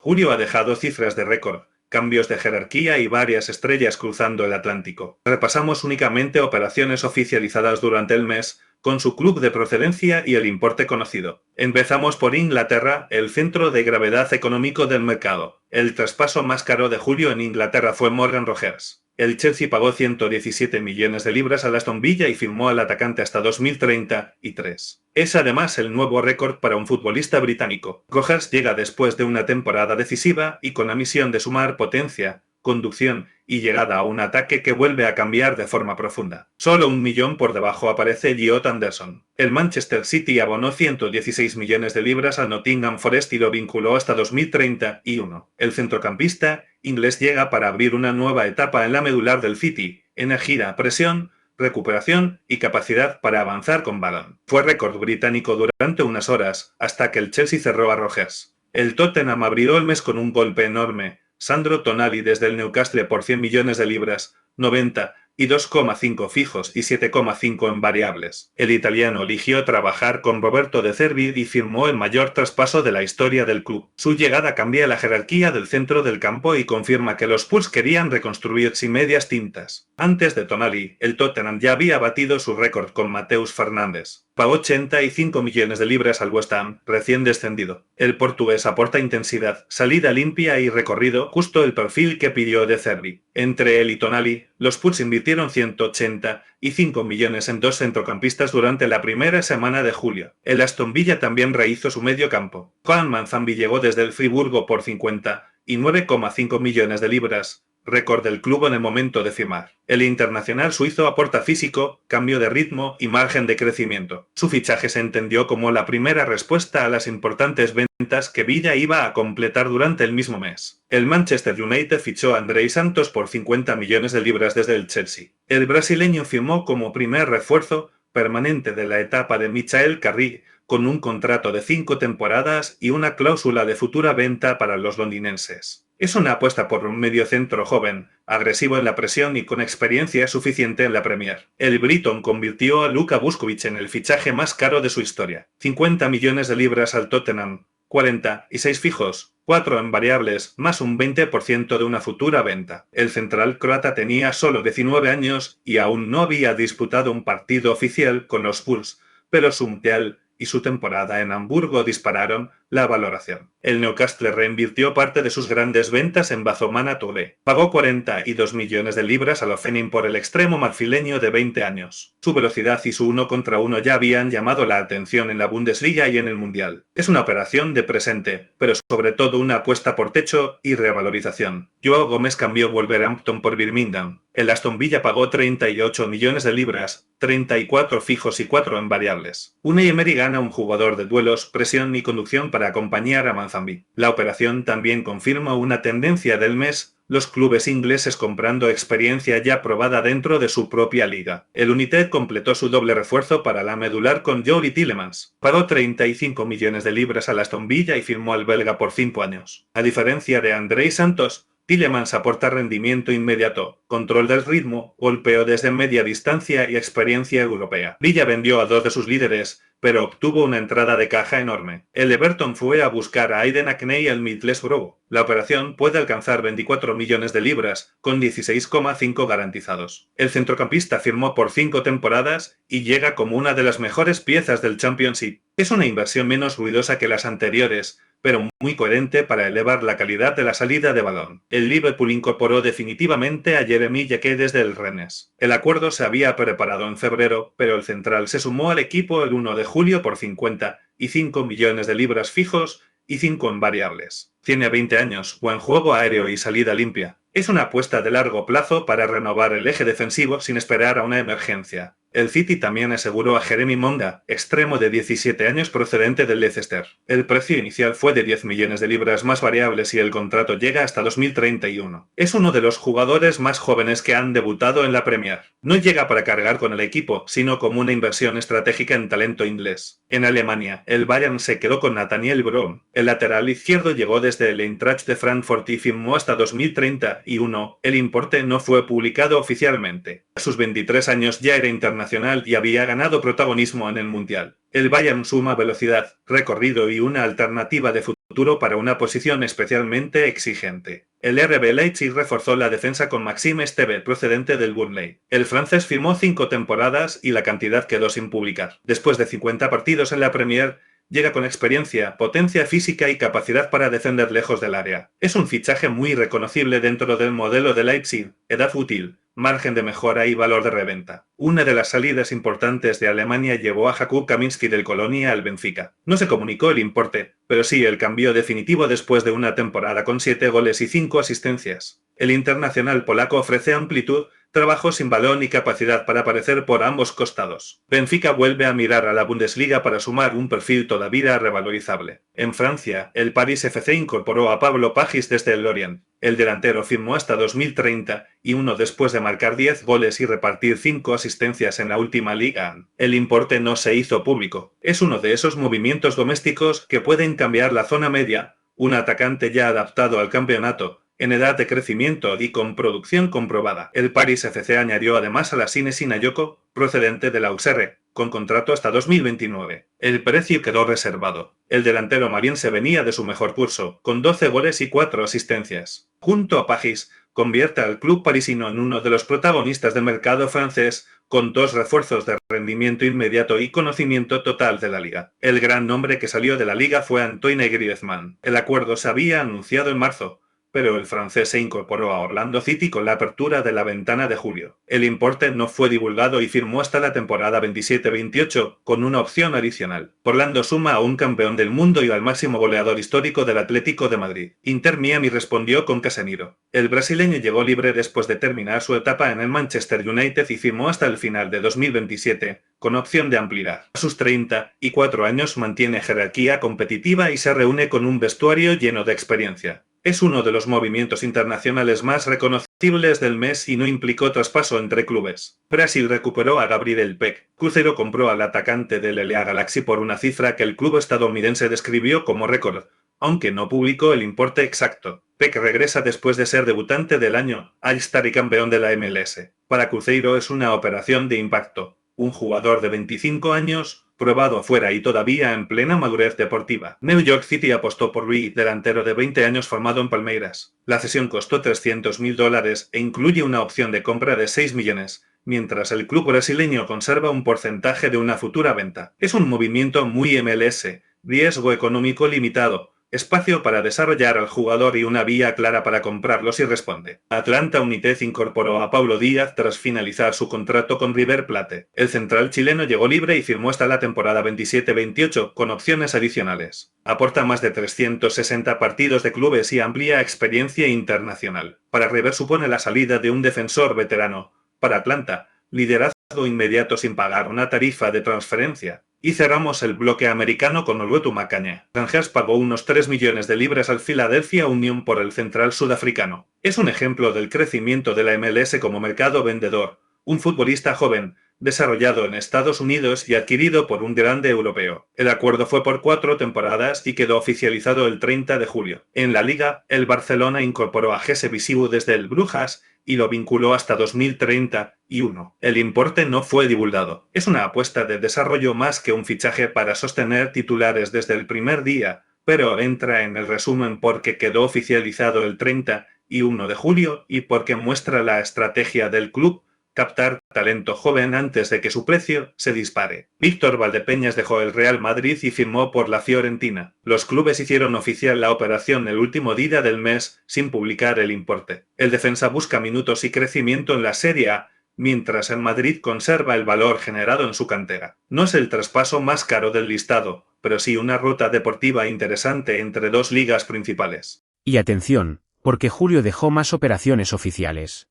Julio ha dejado cifras de récord, cambios de jerarquía y varias estrellas cruzando el Atlántico. Repasamos únicamente operaciones oficializadas durante el mes, con su club de procedencia y el importe conocido. Empezamos por Inglaterra, el centro de gravedad económico del mercado. El traspaso más caro de julio en Inglaterra fue Morgan Rogers. El Chelsea pagó 117 millones de libras al Aston Villa y firmó al atacante hasta 2033. Es además el nuevo récord para un futbolista británico. Rogers llega después de una temporada decisiva y con la misión de sumar potencia, conducción y llegada a un ataque que vuelve a cambiar de forma profunda. Solo 1 millón por debajo aparece Elliot Anderson. El Manchester City abonó 116 millones de libras al Nottingham Forest y lo vinculó hasta 2031. El centrocampista inglés llega para abrir una nueva etapa en la medular del City, energía, presión, recuperación y capacidad para avanzar con balón. Fue récord británico durante unas horas, hasta que el Chelsea cerró a Rogers. El Tottenham abrió el mes con un golpe enorme. Sandro Tonali desde el Newcastle por 100 millones de libras, 90, y 2,5 fijos y 7,5 en variables. El italiano eligió trabajar con Roberto De Zerbi y firmó el mayor traspaso de la historia del club. Su llegada cambia la jerarquía del centro del campo y confirma que los Spurs querían reconstruir sin medias tintas. Antes de Tonali, el Tottenham ya había batido su récord con Mateus Fernández. Pagó 85 millones de libras al West Ham, recién descendido. El portugués aporta intensidad, salida limpia y recorrido, justo el perfil que pidió De Zerbi. Entre él y Tonali, los Spurs invirtieron 185 millones en dos centrocampistas durante la primera semana de julio. El Aston Villa también rehizo su medio campo. Juan Manzambi llegó desde el Friburgo por 59,5 millones de libras, récord del club en el momento de firmar. El internacional suizo aporta físico, cambio de ritmo y margen de crecimiento. Su fichaje se entendió como la primera respuesta a las importantes ventas que Villa iba a completar durante el mismo mes. El Manchester United fichó a Andrei Santos por 50 millones de libras desde el Chelsea. El brasileño firmó como primer refuerzo permanente de la etapa de Michael Carrick, con un contrato de 5 temporadas y una cláusula de futura venta para los londinenses. Es una apuesta por un mediocentro joven, agresivo en la presión y con experiencia suficiente en la Premier. El Brighton convirtió a Luka Vuskovic en el fichaje más caro de su historia. 50 millones de libras al Tottenham, 46 fijos, 4 en variables, más un 20% de una futura venta. El central croata tenía solo 19 años y aún no había disputado un partido oficial con los Spurs, pero su mundial y su temporada en Hamburgo dispararon la valoración. El Newcastle reinvirtió parte de sus grandes ventas en Bazomana Touré. Pagó 42 millones de libras al Hoffenheim por el extremo marfileño de 20 años. Su velocidad y su 1 contra 1 ya habían llamado la atención en la Bundesliga y en el Mundial. Es una operación de presente, pero sobre todo una apuesta por techo y revalorización. Joao Gómez cambió Wolverhampton por Birmingham. El Aston Villa pagó 38 millones de libras, 34 fijos y 4 en variables. Unai Emery gana un jugador de duelos, presión y conducción para acompañar a Manzambi. La operación también confirma una tendencia del mes, los clubes ingleses comprando experiencia ya probada dentro de su propia liga. El United completó su doble refuerzo para la medular con Youri Tielemans. Pagó 35 millones de libras al Aston Villa y firmó al belga por 5 años. A diferencia de Andrei Santos, Tielemans aporta rendimiento inmediato, control del ritmo, golpeo desde media distancia y experiencia europea. Villa vendió a dos de sus líderes, pero obtuvo una entrada de caja enorme. El Everton fue a buscar a Aiden Hackney al Middlesbrough. La operación puede alcanzar 24 millones de libras, con 16,5 garantizados. El centrocampista firmó por 5 temporadas y llega como una de las mejores piezas del Championship. Es una inversión menos ruidosa que las anteriores, pero muy coherente para elevar la calidad de la salida de balón. El Liverpool incorporó definitivamente a Jeremy Jacquet desde el Rennes. El acuerdo se había preparado en febrero, pero el central se sumó al equipo el 1 de julio por 55 millones de libras fijos y 5 en variables. Tiene 20 años, buen juego aéreo y salida limpia. Es una apuesta de largo plazo para renovar el eje defensivo sin esperar a una emergencia. El City también aseguró a Jeremy Monga, extremo de 17 años procedente del Leicester. El precio inicial fue de 10 millones de libras más variables y el contrato llega hasta 2031. Es uno de los jugadores más jóvenes que han debutado en la Premier. No llega para cargar con el equipo, sino como una inversión estratégica en talento inglés. En Alemania, el Bayern se quedó con Nathaniel Braun. El lateral izquierdo llegó desde el Eintracht de Frankfurt y firmó hasta 2031. El importe no fue publicado oficialmente. A sus 23 años ya era internacional y había ganado protagonismo en el Mundial. El Bayern suma velocidad, recorrido y una alternativa de futuro futuro para una posición especialmente exigente. El RB Leipzig reforzó la defensa con Maxime Esteve, procedente del Burnley. El francés firmó 5 temporadas y la cantidad quedó sin publicar. Después de 50 partidos en la Premier, llega con experiencia, potencia física y capacidad para defender lejos del área. Es un fichaje muy reconocible dentro del modelo de Leipzig, edad útil, margen de mejora y valor de reventa. Una de las salidas importantes de Alemania llevó a Jakub Kaminski del Colonia al Benfica. No se comunicó el importe, pero sí el cambio definitivo después de una temporada con 7 goles y 5 asistencias. El internacional polaco ofrece amplitud, trabajo sin balón y capacidad para aparecer por ambos costados. Benfica vuelve a mirar a la Bundesliga para sumar un perfil todavía revalorizable. En Francia, el Paris FC incorporó a Pablo Pagis desde el Lorient. El delantero firmó hasta 2030 y después de marcar 10 goles y repartir 5 asistencias en la última liga. El importe no se hizo público. Es uno de esos movimientos domésticos que pueden cambiar la zona media, un atacante ya adaptado al campeonato, en edad de crecimiento y con producción comprobada. El Paris FC añadió además a Lassine Sinayoko, procedente del Auxerre, con contrato hasta 2029. El precio quedó reservado. El delantero mariense venía de su mejor curso, con 12 goles y 4 asistencias. Junto a Pagis, convierte al club parisino en uno de los protagonistas del mercado francés, con 2 refuerzos de rendimiento inmediato y conocimiento total de la liga. El gran nombre que salió de la liga fue Antoine Griezmann. El acuerdo se había anunciado en marzo, pero el francés se incorporó a Orlando City con la apertura de la ventana de julio. El importe no fue divulgado y firmó hasta la temporada 27-28, con una opción adicional. Orlando suma a un campeón del mundo y al máximo goleador histórico del Atlético de Madrid. Inter Miami respondió con Casemiro. El brasileño llegó libre después de terminar su etapa en el Manchester United y firmó hasta el final de 2027, con opción de ampliar. A sus 34 años mantiene jerarquía competitiva y se reúne con un vestuario lleno de experiencia. Es uno de los movimientos internacionales más reconocibles del mes y no implicó traspaso entre clubes. Brasil recuperó a Gabriel Peck. Cruzeiro compró al atacante del LA Galaxy por una cifra que el club estadounidense describió como récord, aunque no publicó el importe exacto. Peck regresa después de ser debutante del año, All-Star y campeón de la MLS. Para Cruzeiro es una operación de impacto. Un jugador de 25 años, probado afuera y todavía en plena madurez deportiva. New York City apostó por Rui, delantero de 20 años formado en Palmeiras. La cesión costó $300.000 e incluye una opción de compra de 6 millones, mientras el club brasileño conserva un porcentaje de una futura venta. Es un movimiento muy MLS, riesgo económico limitado, espacio para desarrollar al jugador y una vía clara para comprarlo si responde. Atlanta United incorporó a Paulo Díaz tras finalizar su contrato con River Plate. El central chileno llegó libre y firmó hasta la temporada 27-28 con opciones adicionales. Aporta más de 360 partidos de clubes y amplia experiencia internacional. Para River supone la salida de un defensor veterano. Para Atlanta, liderazgo inmediato sin pagar una tarifa de transferencia. Y cerramos el bloque americano con Oluotu Macaña. Rangers pagó unos 3 millones de libras al Philadelphia Union por el central sudafricano. Es un ejemplo del crecimiento de la MLS como mercado vendedor. Un futbolista joven, desarrollado en Estados Unidos y adquirido por un grande europeo. El acuerdo fue por 4 temporadas y quedó oficializado el 30 de julio. En la liga, el Barcelona incorporó a Jesse Visiu desde el Brujas y lo vinculó hasta 2031. El importe no fue divulgado. Es una apuesta de desarrollo más que un fichaje para sostener titulares desde el primer día, pero entra en el resumen porque quedó oficializado el 31 de julio y porque muestra la estrategia del club: captar talento joven antes de que su precio se dispare. Víctor Valdepeñas dejó el Real Madrid y firmó por la Fiorentina. Los clubes hicieron oficial la operación el último día del mes sin publicar el importe. El defensa busca minutos y crecimiento en la Serie A, mientras el Madrid conserva el valor generado en su cantera. No es el traspaso más caro del listado, pero sí una ruta deportiva interesante entre 2 ligas principales. Y atención, porque Julio dejó más operaciones oficiales.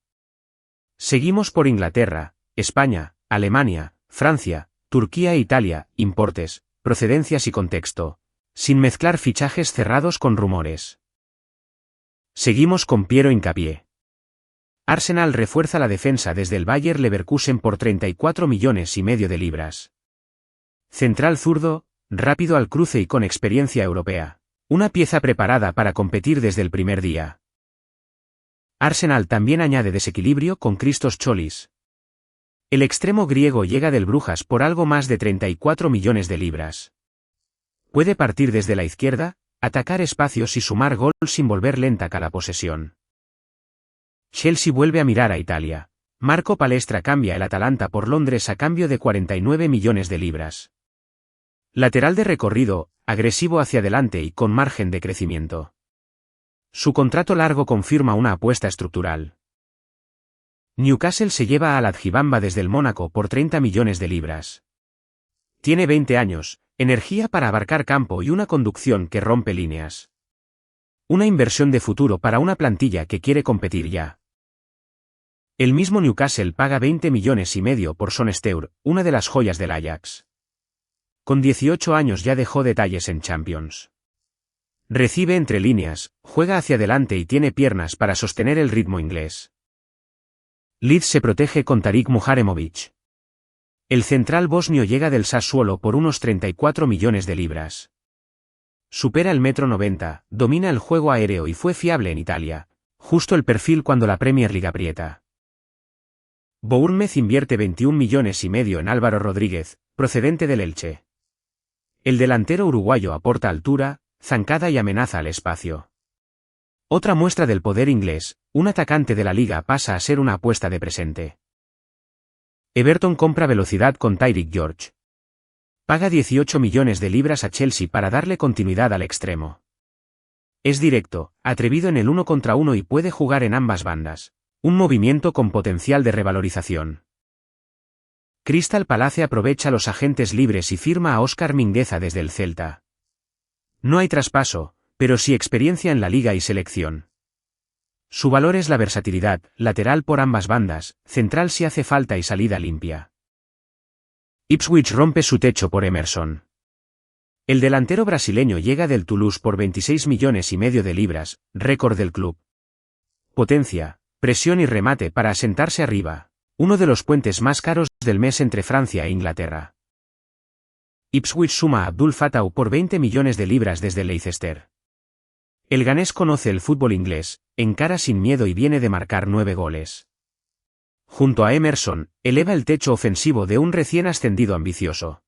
Seguimos por Inglaterra, España, Alemania, Francia, Turquía e Italia, importes, procedencias y contexto, sin mezclar fichajes cerrados con rumores. Seguimos con Piero Hincapié. Arsenal refuerza la defensa desde el Bayer Leverkusen por 34,5 millones de libras. Central zurdo, rápido al cruce y con experiencia europea. Una pieza preparada para competir desde el primer día. Arsenal también añade desequilibrio con Christos Cholis. El extremo griego llega del Brujas por algo más de 34 millones de libras. Puede partir desde la izquierda, atacar espacios y sumar gol sin volver lenta cada posesión. Chelsea vuelve a mirar a Italia. Marco Palestra cambia el Atalanta por Londres a cambio de 49 millones de libras. Lateral de recorrido, agresivo hacia adelante y con margen de crecimiento. Su contrato largo confirma una apuesta estructural. Newcastle se lleva al Adjibamba desde el Mónaco por 30 millones de libras. Tiene 20 años, energía para abarcar campo y una conducción que rompe líneas. Una inversión de futuro para una plantilla que quiere competir ya. El mismo Newcastle paga 20 millones y medio por Son Steur, una de las joyas del Ajax. Con 18 años ya dejó detalles en Champions. Recibe entre líneas, juega hacia adelante y tiene piernas para sostener el ritmo inglés. Leeds se protege con Tarik Muharemovic. El central bosnio llega del Sassuolo por unos 34 millones de libras. Supera el 1,90 m, domina el juego aéreo y fue fiable en Italia, justo el perfil cuando la Premier League aprieta. Bournemouth invierte 21 millones y medio en Álvaro Rodríguez, procedente del Elche. El delantero uruguayo aporta altura, zancada y amenaza al espacio. Otra muestra del poder inglés, un atacante de la liga pasa a ser una apuesta de presente. Everton compra velocidad con Tyreek George. Paga 18 millones de libras a Chelsea para darle continuidad al extremo. Es directo, atrevido en el 1 contra 1 y puede jugar en ambas bandas. Un movimiento con potencial de revalorización. Crystal Palace aprovecha los agentes libres y firma a Óscar Mingueza desde el Celta. No hay traspaso, pero sí experiencia en la liga y selección. Su valor es la versatilidad, lateral por ambas bandas, central si hace falta y salida limpia. Ipswich rompe su techo por Emerson. El delantero brasileño llega del Toulouse por 26 millones y medio de libras, récord del club. Potencia, presión y remate para asentarse arriba, uno de los puentes más caros del mes entre Francia e Inglaterra. Ipswich suma a Abdul Fattah por 20 millones de libras desde Leicester. El ganés conoce el fútbol inglés, encara sin miedo y viene de marcar 9 goles. Junto a Emerson, eleva el techo ofensivo de un recién ascendido ambicioso.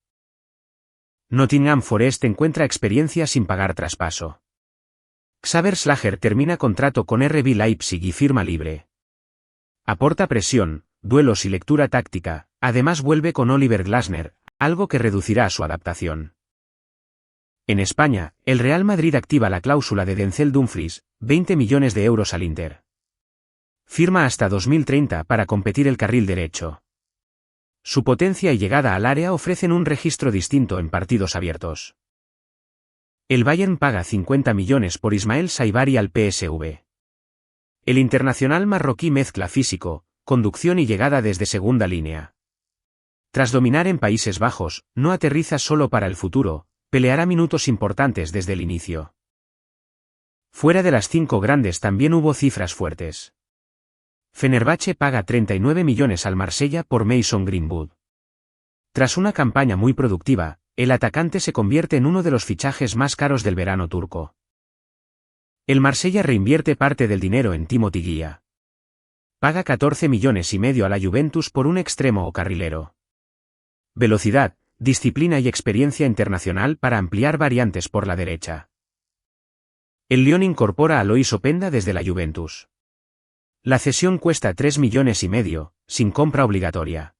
Nottingham Forest encuentra experiencia sin pagar traspaso. Xaver Schlager termina contrato con RB Leipzig y firma libre. Aporta presión, duelos y lectura táctica, además vuelve con Oliver Glasner, algo que reducirá su adaptación. En España, el Real Madrid activa la cláusula de Denzel Dumfries, 20 millones de euros al Inter. Firma hasta 2030 para competir el carril derecho. Su potencia y llegada al área ofrecen un registro distinto en partidos abiertos. El Bayern paga 50 millones por Ismael Saibari al PSV. El internacional marroquí mezcla físico, conducción y llegada desde segunda línea. Tras dominar en Países Bajos, no aterriza solo para el futuro, peleará minutos importantes desde el inicio. Fuera de las 5 grandes también hubo cifras fuertes. Fenerbahce paga 39 millones al Marsella por Mason Greenwood. Tras una campaña muy productiva, el atacante se convierte en uno de los fichajes más caros del verano turco. El Marsella reinvierte parte del dinero en Timothy Guía. Paga 14 millones y medio a la Juventus por un extremo o carrilero. Velocidad, disciplina y experiencia internacional para ampliar variantes por la derecha. El Lyon incorpora a Lois Openda desde la Juventus. La cesión cuesta 3 millones y medio, sin compra obligatoria.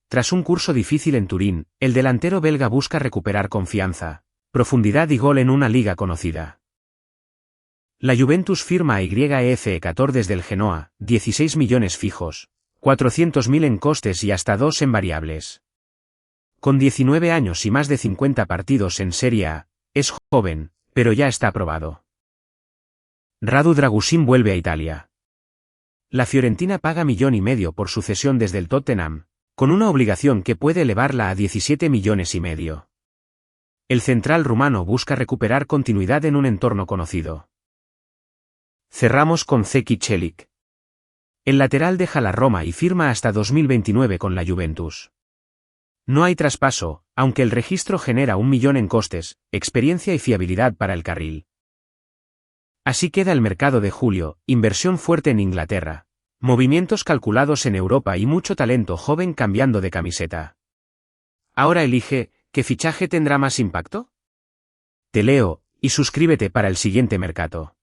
Tras un curso difícil en Turín, el delantero belga busca recuperar confianza, profundidad y gol en una liga conocida. La Juventus firma a YEF Ekator desde el Genoa, 16 millones fijos, 400.000 en costes y hasta 2 en variables. Con 19 años y más de 50 partidos en Serie A, es joven, pero ya está aprobado. Radu Dragusin vuelve a Italia. La Fiorentina paga 1,5 millones por su cesión desde el Tottenham, con una obligación que puede elevarla a 17 millones y medio. El central rumano busca recuperar continuidad en un entorno conocido. Cerramos con Zeki Çelik. El lateral deja la Roma y firma hasta 2029 con la Juventus. No hay traspaso, aunque el registro genera 1 millón en costes, experiencia y fiabilidad para el carril. Así queda el mercado de julio, inversión fuerte en Inglaterra, movimientos calculados en Europa y mucho talento joven cambiando de camiseta. Ahora elige, ¿qué fichaje tendrá más impacto? Te leo, Y suscríbete para el siguiente mercado.